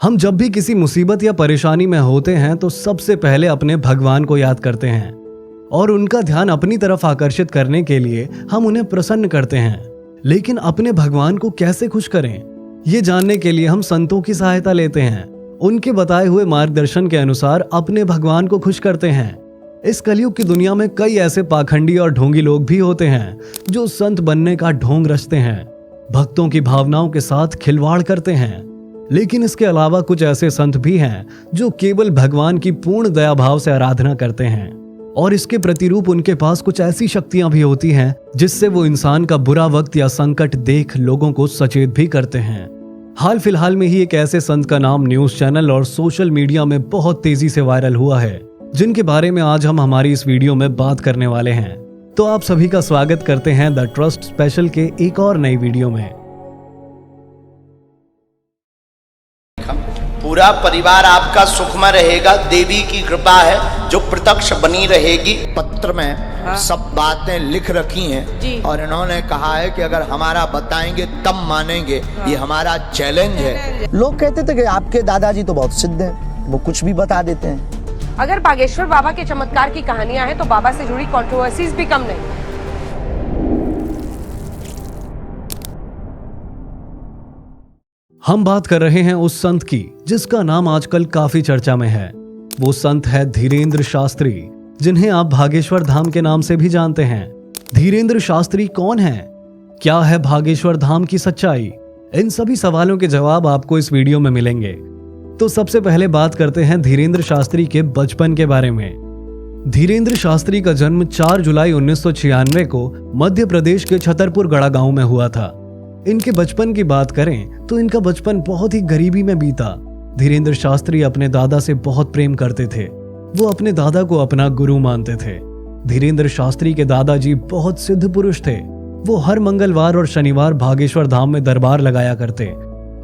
हम जब भी किसी मुसीबत या परेशानी में होते हैं तो सबसे पहले अपने भगवान को याद करते हैं और उनका ध्यान अपनी तरफ आकर्षित करने के लिए हम उन्हें प्रसन्न करते हैं। लेकिन अपने भगवान को कैसे खुश करें, ये जानने के लिए हम संतों की सहायता लेते हैं। उनके बताए हुए मार्गदर्शन के अनुसार अपने भगवान को खुश करते हैं। इस कलयुग की दुनिया में कई ऐसे पाखंडी और ढोंगी लोग भी होते हैं जो संत बनने का ढोंग रचते हैं, भक्तों की भावनाओं के साथ खिलवाड़ करते हैं। लेकिन इसके अलावा कुछ ऐसे संत भी हैं जो केवल भगवान की पूर्ण दया भाव से आराधना करते हैं और इसके प्रतिरूप उनके पास कुछ ऐसी शक्तियां भी होती हैं जिससे वो इंसान का बुरा वक्त या संकट देख लोगों को सचेत भी करते हैं। हाल फिलहाल में ही एक ऐसे संत का नाम न्यूज चैनल और सोशल मीडिया में बहुत तेजी से वायरल हुआ है, जिनके बारे में आज हम हमारी इस वीडियो में बात करने वाले हैं। तो आप सभी का स्वागत करते हैं द ट्रस्ट स्पेशल के एक और नई वीडियो में। पूरा परिवार आपका सुखमय रहेगा, देवी की कृपा है जो प्रत्यक्ष बनी रहेगी। पत्र में सब बातें लिख रखी हैं और इन्होंने कहा है कि अगर हमारा बताएंगे तब मानेंगे, ये हमारा चैलेंज है। लोग कहते थे कि आपके दादाजी तो बहुत सिद्ध हैं, वो कुछ भी बता देते हैं। अगर बागेश्वर बाबा के चमत्कार की कहानियां हैं तो बाबा से जुड़ी कंट्रोवर्सीज भी कम नहीं। हम बात कर रहे हैं उस संत की जिसका नाम आजकल काफी चर्चा में है। वो संत है धीरेंद्र शास्त्री, जिन्हें आप भागेश्वर धाम के नाम से भी जानते हैं। धीरेंद्र शास्त्री कौन है, क्या है भागेश्वर धाम की सच्चाई, इन सभी सवालों के जवाब आपको इस वीडियो में मिलेंगे। तो सबसे पहले बात करते हैं धीरेंद्र शास्त्री के बचपन के बारे में। धीरेंद्र शास्त्री का जन्म 4 जुलाई 1996 को मध्य प्रदेश के छतरपुर गढ़ा गांव में हुआ था। इनके बचपन की बात करें तो इनका बचपन बहुत ही गरीबी में बीता। धीरेंद्र शास्त्री अपने दादा से बहुत प्रेम करते थे, वो अपने दादा को अपना गुरु मानते थे। धीरेंद्र शास्त्री के दादाजी बहुत सिद्ध पुरुष थे। वो हर मंगलवार और शनिवार भागेश्वर धाम में दरबार लगाया करते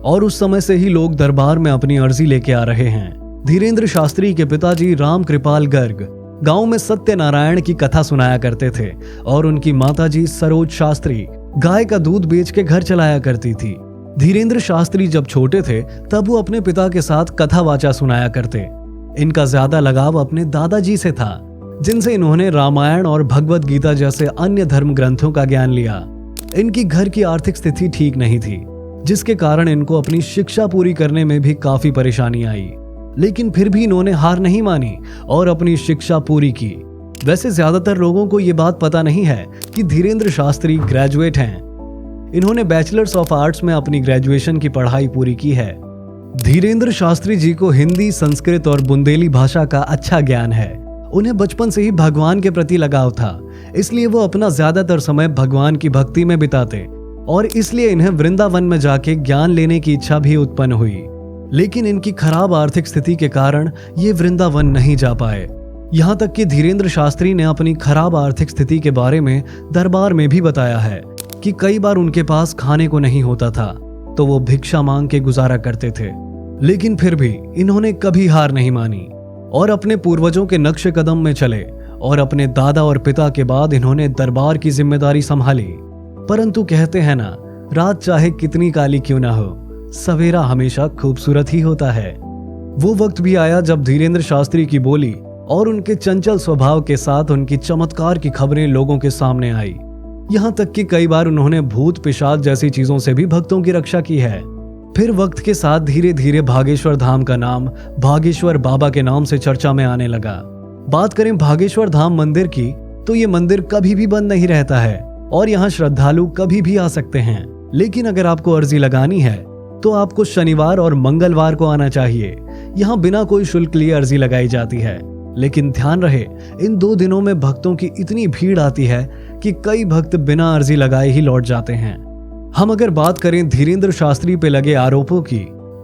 और उस समय से ही लोग दरबार में अपनी अर्जी लेके आ रहे हैं। धीरेंद्र शास्त्री के पिताजी राम कृपाल गर्ग गांव में सत्यनारायण की कथा सुनाया करते थे और उनकी माताजी सरोज शास्त्री गाय का दूध बेच के घर चलाया करती थी। धीरेंद्र शास्त्री जब छोटे थे तब वो अपने पिता के साथ कथा वाचा सुनाया करते। इनका ज्यादा लगाव अपने दादाजी से था, जिनसे इन्होंने रामायण और भगवत गीता जैसे अन्य धर्म ग्रंथों का ज्ञान लिया। इनकी घर की आर्थिक स्थिति ठीक नहीं थी, जिसके कारण इनको अपनी शिक्षा पूरी करने में भी काफी परेशानी आई। लेकिन फिर भी इन्होंने हार नहीं मानी और अपनी शिक्षा पूरी की। वैसे ज्यादातर लोगों को ये बात पता नहीं है कि धीरेंद्र शास्त्री ग्रेजुएट हैं। इन्होंने बैचलर्स ऑफ आर्ट्स में अपनी ग्रेजुएशन की पढ़ाई पूरी की है। धीरेंद्र शास्त्री जी को हिंदी, संस्कृत और बुंदेली भाषा का अच्छा ज्ञान है। उन्हें बचपन से ही भगवान के प्रति लगाव था, इसलिए वो अपना ज्यादातर समय भगवान की भक्ति में बिताते और इसलिए इन्हें वृंदावन में जाके ज्ञान लेने की इच्छा भी उत्पन्न हुई। लेकिन इनकी खराब आर्थिक स्थिति के कारण ये वृंदावन नहीं जा पाए। यहाँ तक कि धीरेंद्र शास्त्री ने अपनी खराब आर्थिक स्थिति के बारे में दरबार में भी बताया है कि कई बार उनके पास खाने को नहीं होता था तो वो भिक्षा मांग के गुजारा करते थे। लेकिन फिर भी इन्होंने कभी हार नहीं मानी और अपने पूर्वजों के नक्श कदम में चले और अपने दादा और पिता के बाद इन्होंने दरबार की जिम्मेदारी संभाली। परंतु कहते हैं ना, रात चाहे कितनी काली क्यों ना हो, सवेरा हमेशा खूबसूरत ही होता है। वो वक्त भी आया जब धीरेंद्र शास्त्री की बोली और उनके चंचल स्वभाव के साथ उनकी चमत्कार की खबरें लोगों के सामने आई। यहाँ तक कि कई बार उन्होंने भूत पिशाच जैसी चीजों से भी भक्तों की रक्षा की है। फिर वक्त के साथ धीरे धीरे भागेश्वर धाम का नाम भागेश्वर बाबा के नाम से चर्चा में आने लगा। बात करें भागेश्वर धाम मंदिर की तो ये मंदिर कभी भी बंद नहीं रहता है और यहाँ श्रद्धालु कभी भी आ सकते हैं। लेकिन अगर आपको अर्जी लगानी है तो आपको शनिवार और मंगलवार को आना चाहिए। यहाँ बिना कोई शुल्क लिए अर्जी लगाई जाती है। लेकिन ध्यान रहे, इन 2 दिनों में भक्तों की इतनी भीड़ आती है कि कई भक्त बिना अर्जी लगाए ही लौट जाते हैं। हम अगर बात करें धीरेंद्र शास्त्री पे लगे आरोपों की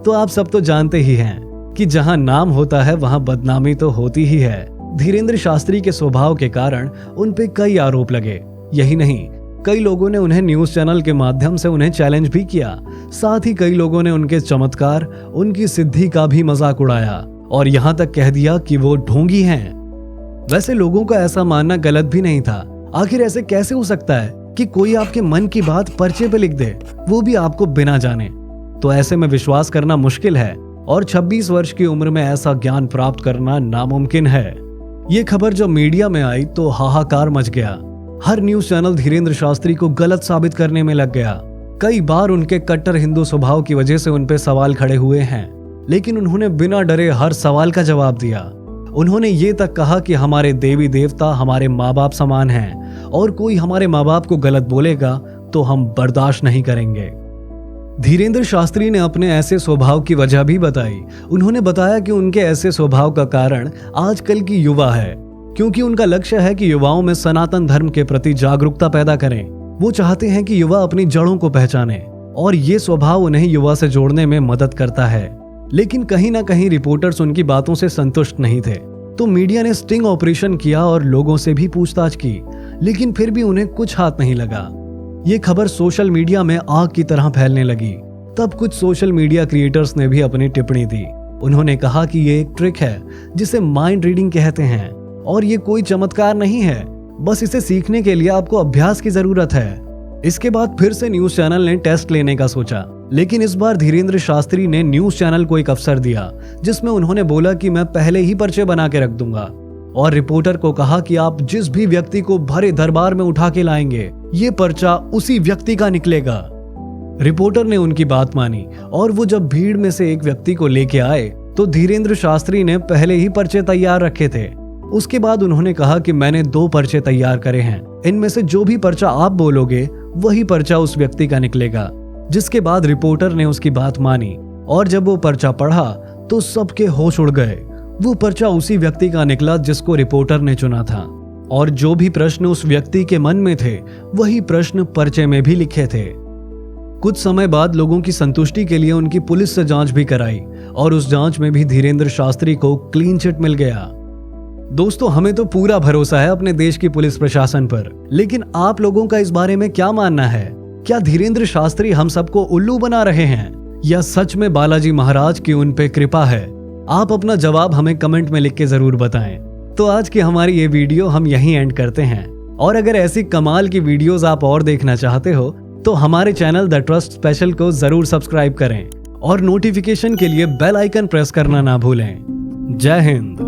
तो आप सब तो जानते ही हैं कि जहां नाम होता है वहां बदनामी तो होती ही है। धीरेंद्र शास्त्री के स्वभाव के कारण उन पे कई आरोप लगे। यही नहीं, कई लोगों ने उन्हें न्यूज चैनल के माध्यम से उन्हें चैलेंज भी किया। साथ ही कई लोगों ने उनके चमत्कार, उनकी सिद्धि का भी मजाक उड़ाया और यहाँ तक कह दिया कि वो ढोंगी हैं। वैसे लोगों का ऐसा मानना गलत भी नहीं था। आखिर ऐसे कैसे हो सकता है कि कोई आपके मन की बात पर्चे पे लिख दे, वो भी आपको बिना जाने। तो ऐसे में विश्वास करना मुश्किल है और 26 वर्ष की उम्र में ऐसा ज्ञान प्राप्त करना नामुमकिन है। ये खबर जब मीडिया में आई तो हाहाकार मच गया। हर न्यूज चैनल धीरेंद्र शास्त्री को गलत साबित करने में लग गया। कई बार उनके कट्टर हिंदू स्वभाव की वजह से उन पे सवाल खड़े हुए हैं, लेकिन उन्होंने बिना डरे हर सवाल का जवाब दिया। उन्होंने ये तक कहा कि हमारे देवी देवता हमारे माँ बाप समान हैं और कोई हमारे माँ बाप को गलत बोलेगा तो हम बर्दाश्त नहीं करेंगे। धीरेंद्र शास्त्री ने अपने ऐसे स्वभाव की वजह भी बताई। उन्होंने बताया कि उनके ऐसे स्वभाव का कारण आजकल की युवा है, क्योंकि उनका लक्ष्य है कि युवाओं में सनातन धर्म के प्रति जागरूकता पैदा करें। वो चाहते हैं कि युवा अपनी जड़ों को पहचाने और ये स्वभाव उन्हें युवा से जोड़ने में मदद करता है। लेकिन कहीं ना कहीं रिपोर्टर्स उनकी बातों से संतुष्ट नहीं थे, तो मीडिया ने स्टिंग ऑपरेशन किया और लोगों से भी पूछताछ की, लेकिन फिर भी उन्हें कुछ हाथ नहीं लगा। ये खबर सोशल मीडिया में आग की तरह फैलने लगी। तब कुछ सोशल मीडिया क्रिएटर्स ने भी अपनी टिप्पणी दी। उन्होंने कहा कि ये एक ट्रिक है जिसे माइंड रीडिंग कहते हैं और ये कोई चमत्कार नहीं है, बस इसे सीखने के लिए आपको अभ्यास की जरूरत है। इसके बाद फिर से न्यूज चैनल ने टेस्ट लेने का सोचा, लेकिन इस बार धीरेंद्र शास्त्री ने न्यूज चैनल को एक अवसर दिया जिसमें उन्होंने बोला कि मैं पहले ही पर्चे बना के रख दूंगा और रिपोर्टर को कहा कि आप जिस भी व्यक्ति को भरे दरबार में उठा के लाएंगे ये पर्चा उसी व्यक्ति का निकलेगा। रिपोर्टर ने उनकी बात मानी और वो जब भीड़ में से एक व्यक्ति को लेके आए तो धीरेंद्र शास्त्री ने पहले ही पर्चे तैयार रखे थे। उसके बाद उन्होंने कहा कि मैंने 2 पर्चे तैयार करे हैं, इनमें से जो भी पर्चा आप बोलोगे वही पर्चा उस व्यक्ति का निकलेगा। जिसके बाद रिपोर्टर ने उसकी बात मानी और जब वो पर्चा पढ़ा तो सबके होश उड़ गए। वो पर्चा उसी व्यक्ति का निकला जिसको रिपोर्टर ने चुना था और जो भी प्रश्न उस व्यक्ति के मन में थे वही प्रश्न पर्चे में भी लिखे थे। कुछ समय बाद लोगों की संतुष्टि के लिए उनकी पुलिस से जांच भी कराई और उस जांच में भी धीरेंद्र शास्त्री को क्लीन चिट मिल गया। दोस्तों, हमें तो पूरा भरोसा है अपने देश की पुलिस प्रशासन पर, लेकिन आप लोगों का इस बारे में क्या मानना है? क्या धीरेंद्र शास्त्री हम सबको उल्लू बना रहे हैं या सच में बालाजी महाराज की उन पे कृपा है? आप अपना जवाब हमें कमेंट में लिख के जरूर बताएं। तो आज की हमारी ये वीडियो हम यहीं एंड करते हैं और अगर ऐसी कमाल की वीडियोस आप और देखना चाहते हो तो हमारे चैनल द ट्रस्ट स्पेशल को जरूर सब्सक्राइब करें और नोटिफिकेशन के लिए बेल आइकन प्रेस करना ना भूलें। जय हिंद।